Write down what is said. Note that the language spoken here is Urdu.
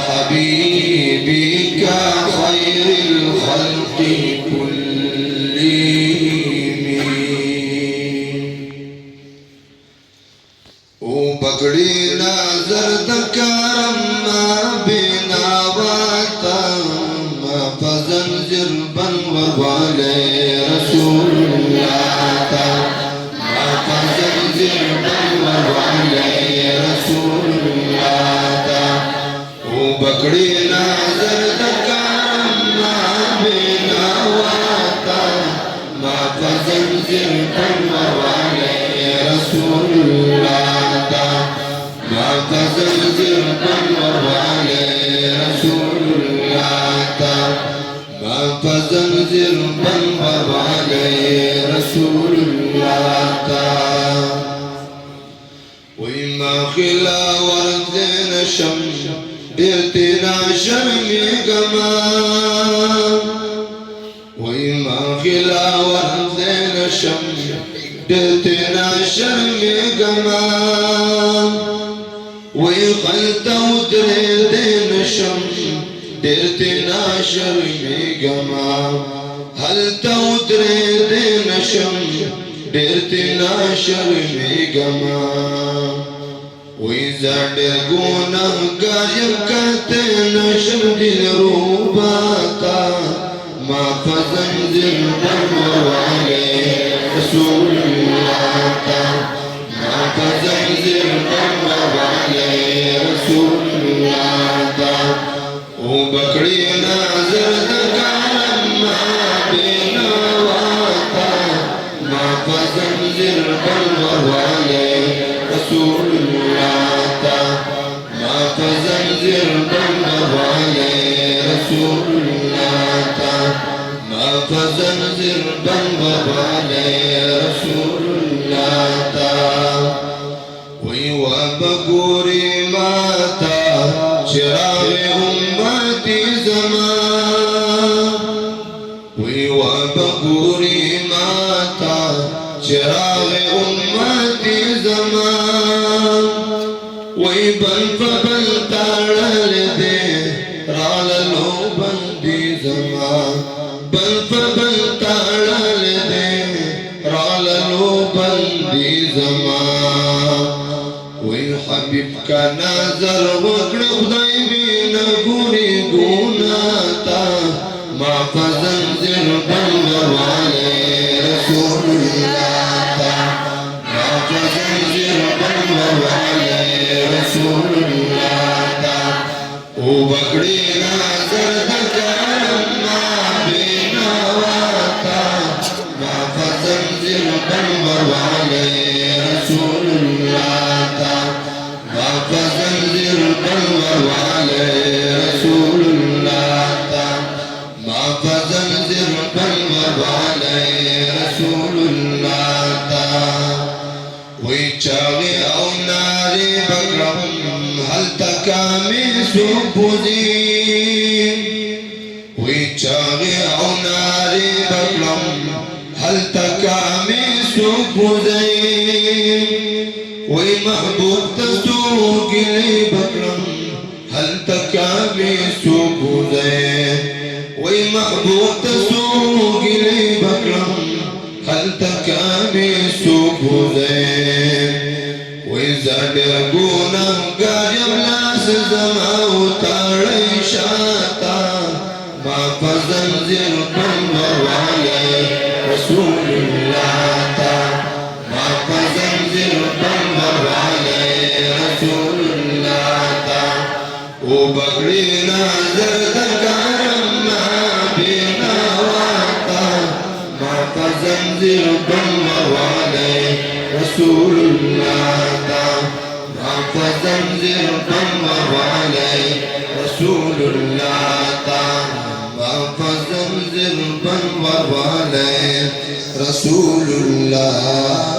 حبيبك خير الخلق كلهم وبقڑی نظر دکارم ما بنا واتم فزنجر بن ووالے رسول اللہ ما فزنجر بن ووالے رسول اللہ وبقڑی نظر دکارم ما بنا واتم ما فزنجر بن ووالے رسول اللہ فزنجر بن ووالے رسول اللہ فزنجر بن ووالے رسول اللہ وما خلا ورد نشم ارتنا شرمی گما وما خلا ورد نشم ارتنا شرمی گما ويخلت ودرد نشم درتنا شرمي قما هل تودرد نشم درتنا شرمي قما وإذا درقونا قايم كاتنا شم دلروباتا ما فزنزل ووالي رسول الله ما فزنزل ووالي رسول الله وبقڑی نظر دکارم ما بنا واتا ما فزنجر بن ووالے رسول اللہ ما فزنجر بن ووالے رسول اللہ ما فزنجر بن ووالے رسول اللہ وبقوری ماتا چراغ امتی زمان وبقوری ماتا چراغ امتی زمان بل فبل تاڑل دے راللو بندی زمان بل فبل تاڑل دے راللو بندی زمان حبیب کا نظر وکڑ خدای بینا گوری گوناتا ما فزنجر بن ووالے رسول اللہ ما فزنجر بن ووالے رسول اللہ وبقڑی نظر دکارم ما بینا واتا ما فزنجر بن ووالے رسول اللہ فزنجر بن ووالے رسول اللہ ما فزنجر بن ووالے رسول اللہ وی چاغی او ناری بکرم حل تکامی سبوزی وی چاغی او ناری بکرم حل تکامی سبوزی وی محبوب تسوق لي بكرم هل تكامي سبوزي وي محبوب تسوق لي بكرم هل تكامي سبوزي وي زادقونا قايم ناس زما وطاري شاتا ما فزنجر بن ووالي رسول الله ما فزنجر بن ووالي رسول اللہ وبقڑی نظر دکارم ما بنا واتا ما فزنجر بن ووالے رسول اللہ ما فزنجر بن ووالے رسول اللہ ما فزنجر بن ووالے رسول اللہ